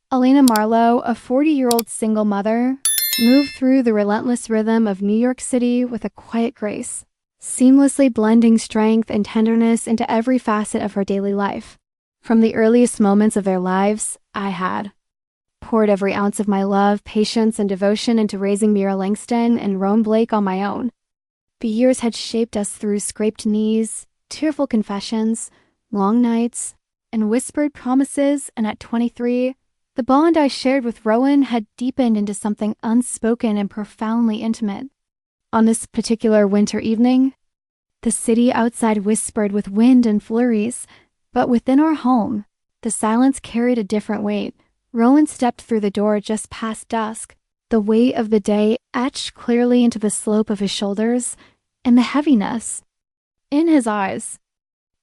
Elena Marlowe, a 40-year-old single mother, moved through the relentless rhythm of New York City with a quiet grace, seamlessly blending strength and tenderness into every facet of her daily life. From the earliest moments of their lives, I had poured every ounce of my love, patience, and devotion into raising Mira Langston and Roan Blake on my own. The years had shaped us through scraped knees, tearful confessions, long nights, and whispered promises, and at 23, the bond I shared with Rowan had deepened into something unspoken and profoundly intimate. On this particular winter evening, the city outside whispered with wind and flurries, but within our home, the silence carried a different weight. Rowan stepped through the door just past dusk, the weight of the day etched clearly into the slope of his shoulders, and the heaviness in his eyes.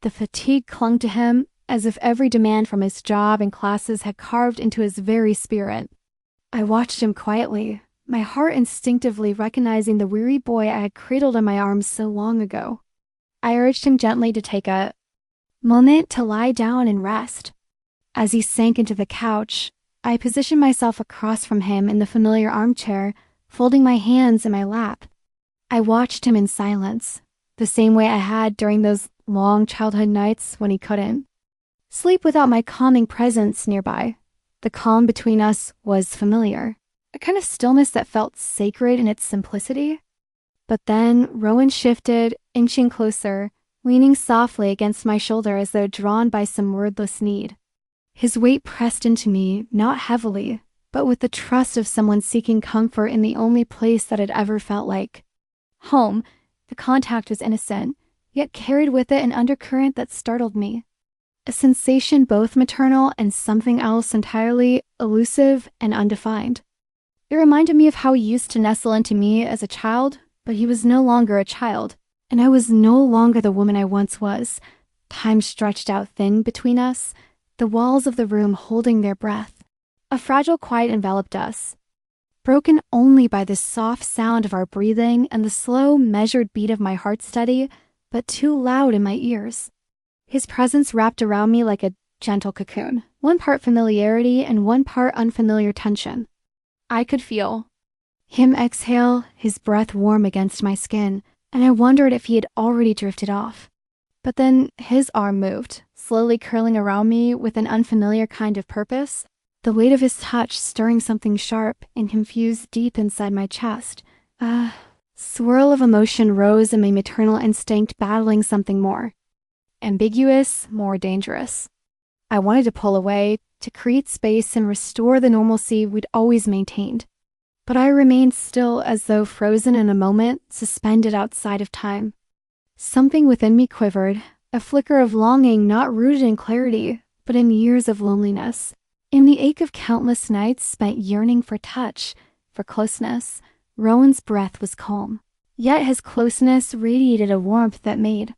The fatigue clung to him, as if every demand from his job and classes had carved into his very spirit. I watched him quietly, my heart instinctively recognizing the weary boy I had cradled in my arms so long ago. I urged him gently to take a moment to lie down and rest. As he sank into the couch, I positioned myself across from him in the familiar armchair, folding my hands in my lap. I watched him in silence, the same way I had during those long childhood nights when he couldn't sleep without my calming presence nearby. The calm between us was familiar, a kind of stillness that felt sacred in its simplicity. But then Rowan shifted, inching closer, leaning softly against my shoulder as though drawn by some wordless need. His weight pressed into me, not heavily, but with the trust of someone seeking comfort in the only place that had ever felt like home. The contact was innocent, yet carried with it an undercurrent that startled me. A sensation both maternal and something else entirely elusive and undefined. It reminded me of how he used to nestle into me as a child, but he was no longer a child, and I was no longer the woman I once was. Time stretched out thin between us, the walls of the room holding their breath. A fragile quiet enveloped us, broken only by the soft sound of our breathing and the slow, measured beat of my heart steady, but too loud in my ears. His presence wrapped around me like a gentle cocoon, one part familiarity and one part unfamiliar tension. I could feel him exhale, his breath warm against my skin, and I wondered if he had already drifted off. But then his arm moved, slowly curling around me with an unfamiliar kind of purpose, the weight of his touch stirring something sharp and confused deep inside my chest. A swirl of emotion rose in my maternal instinct battling something more ambiguous, more dangerous. I wanted to pull away, to create space and restore the normalcy we'd always maintained. But I remained still as though frozen in a moment, suspended outside of time. Something within me quivered, a flicker of longing not rooted in clarity, but in years of loneliness. In the ache of countless nights spent yearning for touch, for closeness, Rowan's breath was calm. Yet his closeness radiated a warmth that made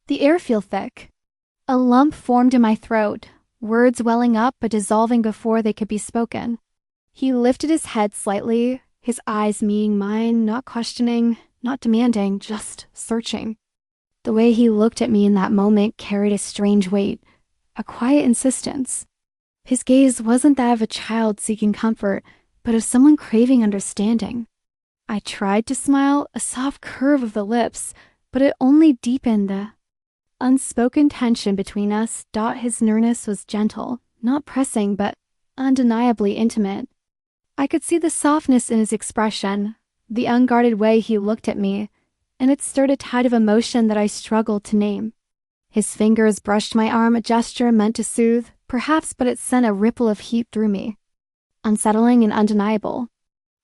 the air feel thick. A lump formed in my throat, words welling up but dissolving before they could be spoken. He lifted his head slightly, his eyes meeting mine, not questioning, not demanding, just searching. The way he looked at me in that moment carried a strange weight, a quiet insistence. His gaze wasn't that of a child seeking comfort, but of someone craving understanding. I tried to smile, a soft curve of the lips, but it only deepened the unspoken tension between us. His nearness was gentle, not pressing, but undeniably intimate. I could see the softness in his expression, the unguarded way he looked at me, and it stirred a tide of emotion that I struggled to name. His fingers brushed my arm, a gesture meant to soothe, perhaps, but it sent a ripple of heat through me, unsettling and undeniable.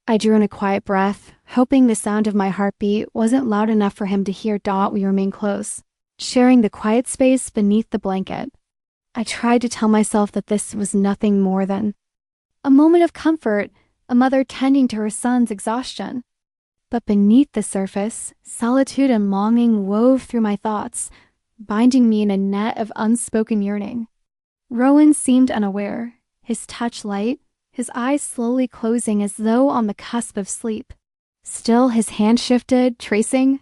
I drew in a quiet breath, hoping the sound of my heartbeat wasn't loud enough for him to hear. We remained close, sharing the quiet space beneath the blanket. I tried to tell myself that this was nothing more than a moment of comfort, a mother tending to her son's exhaustion. But beneath the surface, solitude and longing wove through my thoughts, binding me in a net of unspoken yearning. Rowan seemed unaware, his touch light, his eyes slowly closing as though on the cusp of sleep. Still, his hand shifted, tracing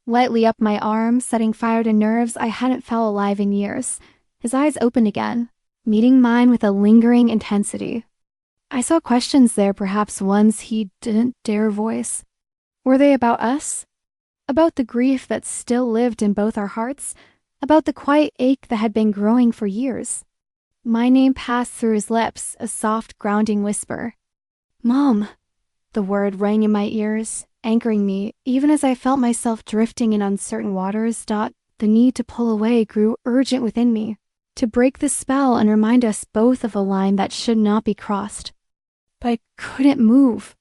lightly up my arm, setting fire to nerves I hadn't felt alive in years. His eyes opened again, meeting mine with a lingering intensity, I saw questions there, perhaps ones he didn't dare voice. Were they about us? About the grief that still lived in both our hearts? About the quiet ache that had been growing for years? My name passed through his lips, a soft, grounding whisper. Mom! The word rang in my ears, anchoring me, even as I felt myself drifting in uncertain waters. The need to pull away grew urgent within me, to break the spell and remind us both of a line that should not be crossed. But I couldn't move.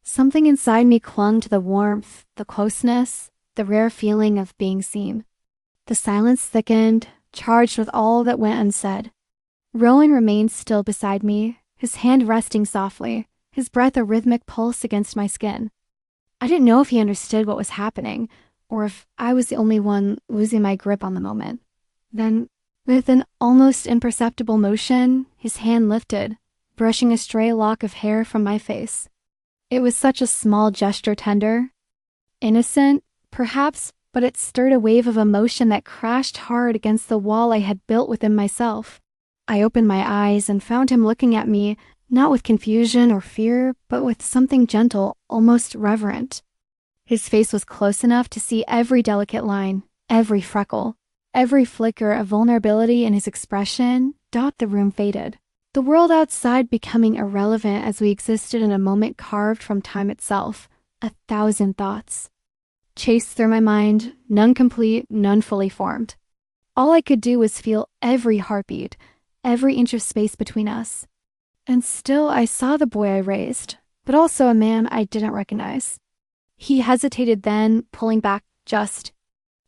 Something inside me clung to the warmth, the closeness, the rare feeling of being seen. The silence thickened, charged with all that went unsaid. Rowan remained still beside me, his hand resting softly, his breath a rhythmic pulse against my skin. I didn't know if he understood what was happening, or if I was the only one losing my grip on the moment. Then, with an almost imperceptible motion, his hand lifted, brushing a stray lock of hair from my face. It was such a small gesture, tender, innocent, perhaps, but it stirred a wave of emotion that crashed hard against the wall I had built within myself. I opened my eyes and found him looking at me, not with confusion or fear, but with something gentle, almost reverent. His face was close enough to see every delicate line, every freckle, every flicker of vulnerability in his expression. The room faded, the world outside becoming irrelevant as we existed in a moment carved from time itself. 1,000 thoughts chased through my mind, none complete, none fully formed. All I could do was feel every heartbeat, every inch of space between us. And still I saw the boy I raised, but also a man I didn't recognize. He hesitated then, pulling back just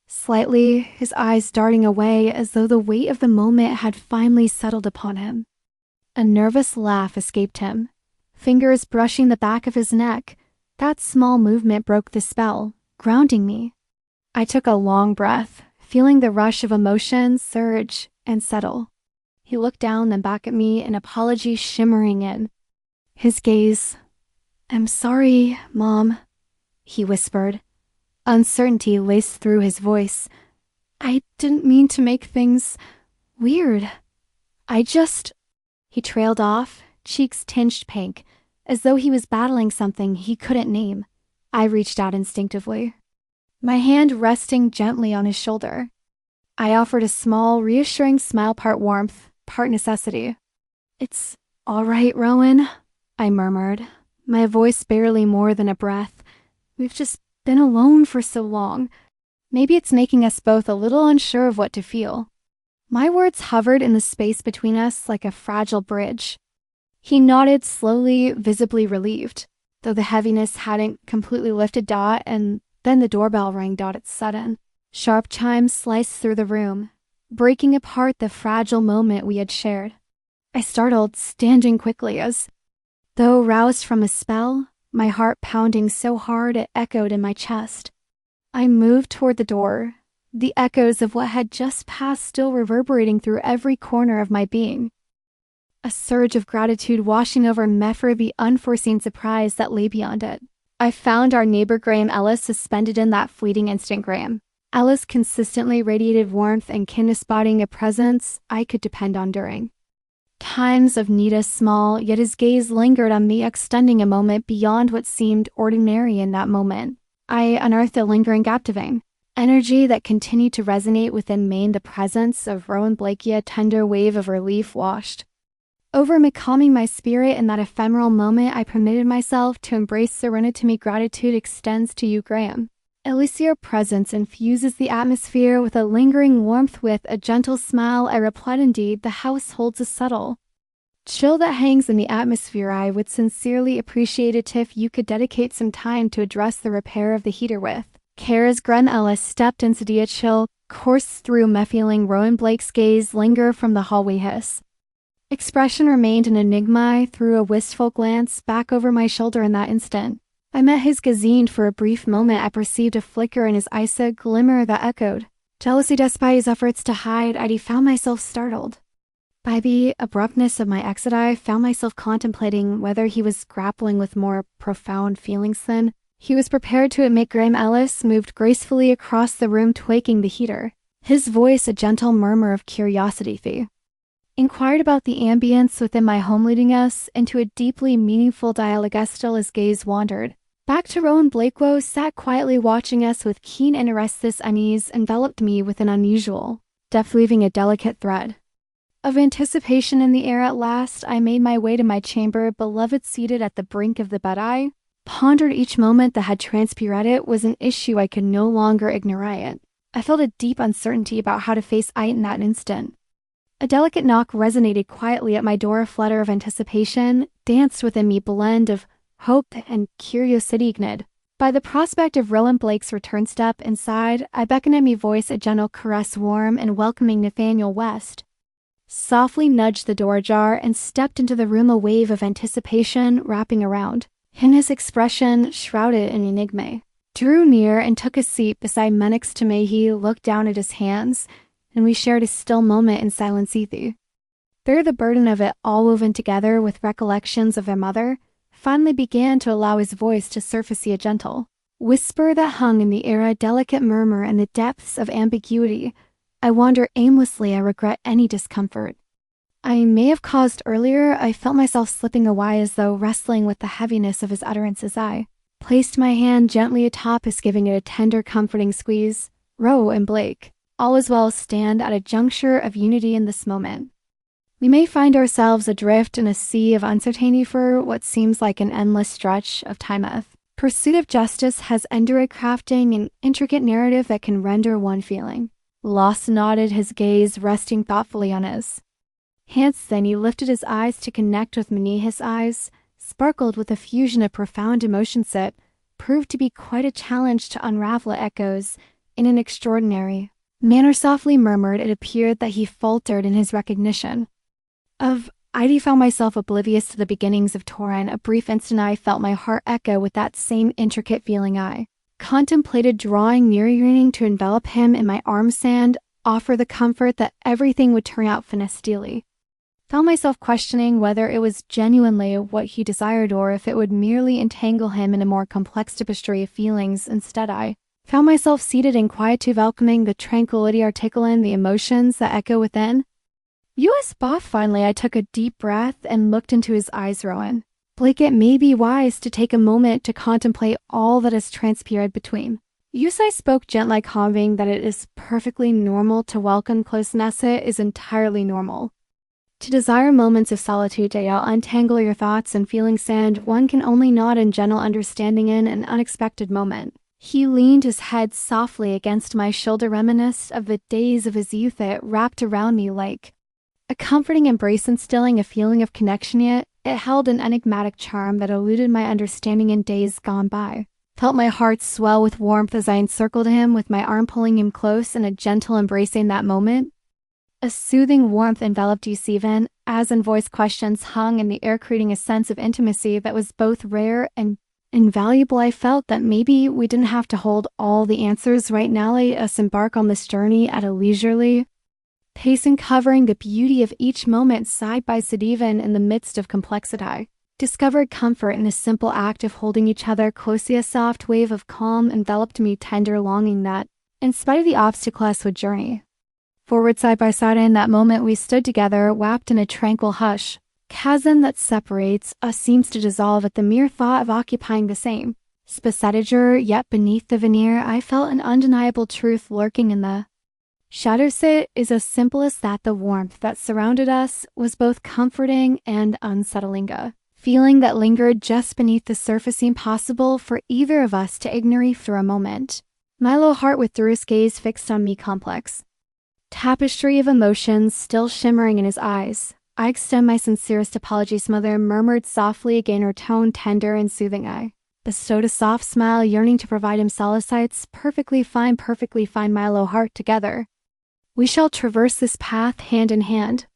slightly, his eyes darting away as though the weight of the moment had finally settled upon him. A nervous laugh escaped him, fingers brushing the back of his neck. That small movement broke the spell, grounding me. I took a long breath, feeling the rush of emotion surge and settle. He looked down, then back at me, an apology shimmering in his gaze. I'm sorry, Mom, he whispered. Uncertainty laced through his voice. I didn't mean to make things weird. He trailed off, cheeks tinged pink, as though he was battling something he couldn't name. I reached out instinctively, my hand resting gently on his shoulder. I offered a small, reassuring smile, part warmth, part necessity. It's all right, Rowan, I murmured, my voice barely more than a breath. We've just been alone for so long. Maybe it's making us both a little unsure of what to feel. My words hovered in the space between us like a fragile bridge. He nodded slowly, visibly relieved, though the heaviness hadn't completely lifted. And then the doorbell rang. It's sudden. Sharp chimes sliced through the room, breaking apart the fragile moment we had shared. I startled, standing quickly as though roused from a spell, my heart pounding so hard it echoed in my chest. I moved toward the door, the echoes of what had just passed still reverberating through every corner of my being. A surge of gratitude washing over me for the unforeseen surprise that lay beyond it. I found our neighbor Graham Ellis suspended in that fleeting instant. Graham Ellis consistently radiated warmth and kindness, spotting a presence I could depend on during times of need. As small, yet his gaze lingered on me, extending a moment beyond what seemed ordinary in that moment. I unearthed a lingering, captivating energy that continued to resonate within me. The presence of Rowan Blakey, a tender wave of relief washed over me, calming my spirit. In that ephemeral moment, I permitted myself to embrace serenity. Gratitude extends to you, Graham. At least your presence infuses the atmosphere with a lingering warmth. With a gentle smile, I replied, indeed, the house holds a subtle chill that hangs in the atmosphere. I would sincerely appreciate it if you could dedicate some time to address the repair of the heater with care. As Graham Ellis stepped into the chill coursed through me, feeling Rowan Blake's gaze linger from the hallway. His expression remained an enigma. I threw a wistful glance back over my shoulder. In that instant, I met his gaze. For a brief moment, I perceived a flicker in his eyes, a glimmer that echoed jealousy. Despite his efforts to hide, I found myself startled by the abruptness of my exit. I found myself contemplating whether he was grappling with more profound feelings than he was prepared to admit. Graham Ellis moved gracefully across the room, tweaking the heater, his voice a gentle murmur of curiosity. inquired about the ambience within my home, leading us into a deeply meaningful dialogue still as gaze wandered. Back to Rowan Blakewell sat quietly watching us with keen interest. This unease enveloped me with an unusual depth, leaving a delicate thread of anticipation in the air. At last, I made my way to my chamber, beloved seated at the brink of the bed. I pondered each moment that had transpired. It was an issue I could no longer ignore. I felt a deep uncertainty about how to face it in that instant. A delicate knock resonated quietly at my door. A flutter of anticipation danced within me, blend of hope and curiosity ignited by the prospect of Rowan Blake's return. Step inside, I beckoned at me voice, a gentle caress, warm and welcoming. Nathaniel West softly nudged the door ajar and stepped into the room, a wave of anticipation wrapping around him, his expression shrouded in enigma. Drew near and took a seat beside me next to me. He looked down at his hands, and we shared a still moment in silence. There, the burden of it all woven together with recollections of their mother, finally began to allow his voice to surface, a gentle whisper that hung in the air, a delicate murmur in the depths of ambiguity. I wander aimlessly. I regret any discomfort I may have caused earlier. I felt myself slipping away as though wrestling with the heaviness of his utterances. I placed my hand gently atop his, giving it a tender, comforting squeeze. Roe and Blake, all is well, stand at a juncture of unity in this moment. We may find ourselves adrift in a sea of uncertainty for what seems like an endless stretch of time. Pursuit of justice has endured, crafting an intricate narrative that can render one feeling lost. Nodded, his gaze resting thoughtfully on his hands. Then he lifted his eyes to connect with me. His eyes sparkled with a fusion of profound emotions that proved to be quite a challenge to unravel. Echoes in an extraordinary manner softly murmured. It appeared that he faltered in his recognition of I found myself oblivious to the beginnings of Torin. A brief instant I felt my heart echo with that same intricate feeling. I contemplated drawing near, yearning to envelop him in my arms and offer the comfort that everything would turn out finestily. Found myself questioning whether it was genuinely what he desired or if it would merely entangle him in a more complex tapestry of feelings. Instead, I found myself seated in quietude, welcoming the tranquility, articulating the emotions that echo within. U.S. Boff. Finally, I took a deep breath and looked into his eyes. Rowan Blake, it may be wise to take a moment to contemplate all that has transpired between us. I spoke gently, calming that it is perfectly normal to welcome closeness. It is entirely normal to desire moments of solitude. I'll untangle your thoughts and feelings, and one can only nod in gentle understanding in an unexpected moment. He leaned his head softly against my shoulder, reminiscent of the days of his youth. It wrapped around me like a comforting embrace, instilling a feeling of connection, yet it held an enigmatic charm that eluded my understanding in days gone by. Felt my heart swell with warmth as I encircled him, with my arm pulling him close in a gentle embracing. That moment, a soothing warmth enveloped us, even as in voice questions hung in the air, creating a sense of intimacy that was both rare and invaluable. I felt that maybe we didn't have to hold all the answers right now. Let us embark on this journey at a leisurely pace, uncovering the beauty of each moment side by side. Even in the midst of complexity, I discovered comfort in the simple act of holding each other closely. A soft wave of calm enveloped me, tender longing that, in spite of the obstacles, would journey forward side by side. In that moment we stood together, wrapped in a tranquil hush. Chasm that separates us seems to dissolve at the mere thought of occupying the same space. Yet beneath the veneer I felt an undeniable truth lurking in the shadows. It is as simple as that. The warmth that surrounded us was both comforting and unsettling. A feeling that lingered just beneath the surface, impossible for either of us to ignore for a moment. My low heart withdrew, his gaze fixed on me, complex tapestry of emotions still shimmering in his eyes. I extend my sincerest apologies, mother, murmured softly, again her tone tender and soothing. I bestowed a soft smile, yearning to provide him solace. It's perfectly fine, my low heart. Together we shall traverse this path hand in hand,